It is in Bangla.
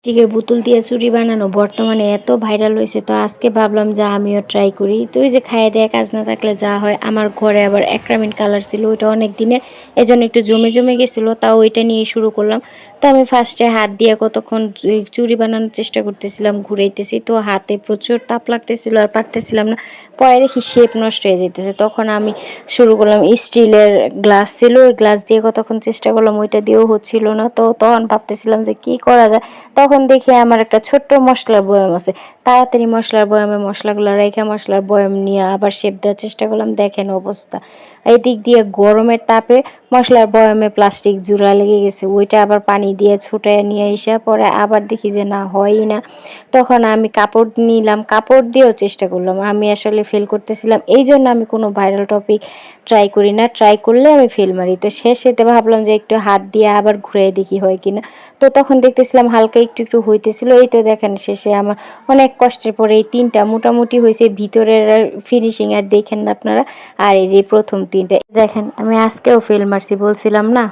প্লাস্টিকের বোতল দিয়ে চুড়ি বানানো বর্তমানে এত ভাইরাল হয়েছে, তো আজকে ভাবলাম যে আমিও ট্রাই করি। তো ওই যে খাইয়ে দেয়া কাজ না থাকলে যা হয়, আমার ঘরে আবার অ্যাক্রামিন কালার ছিল, ওইটা অনেক দিনের, এজন্য একটু জমে জমে গেছিলো, তাও ওইটা নিয়ে শুরু করলাম। তো আমি ফার্স্টে হাত দিয়ে কতক্ষণ চুড়ি বানানোর চেষ্টা করতেছিলাম, ঘুরাইতেছি, তো হাতে প্রচুর তাপ লাগতেছিল আর পারতেছিলাম না। পরে দেখি শেপ নষ্ট হয়ে যেতেছে, তখন আমি শুরু করলাম, স্টিলের গ্লাস ছিল, ওই গ্লাস দিয়ে কতক্ষণ চেষ্টা করলাম, ওইটা দিয়েও হচ্ছিল না। তো তখন ভাবতেছিলাম যে কি করা যায়। তখন দেখি আমার একটা ছোট্ট মশলার বয়াম আছে, তাড়াতাড়ি মশলার বয়ামে মশলাগুলো রেখে মশলার বয়াম নিয়ে আবার শেপ দেওয়ার চেষ্টা করলাম, দেখেন অবস্থা। এই দিক দিয়ে গরমের তাপে মশলার বয়ামে প্লাস্টিক জোড়া লেগে গেছে, ওইটা আবার পানি দিয়ে ছুটায় নিয়ে এসে পরে আবার দেখি যে না, হয়ই না। তখন আমি কাপড় নিলাম, কাপড় দিয়েও চেষ্টা করলাম, আমি আসলে ফেল করতেছিলাম। এই জন্য আমি কোনো ভাইরাল টপিক ট্রাই করি না, ট্রাই করলে আমি ফেল মারি। তো শেষেতে ভাবলাম যে একটু হাত দিয়ে আবার ঘুরে দেখি হয় কিনা। তো তখন দেখতেছিলাম হালকা একটু একটু হইতেছিল, এই তো দেখেন শেষে আমার অনেক কষ্টের পরে এই তিনটা মোটামুটি হয়েছে, ভিতরের ফিনিশিং আর দেখেন না আপনারা। আর এই যে প্রথম তিনটা দেখেন, আমি আজকেও ফেল মারছি, বলছিলাম না।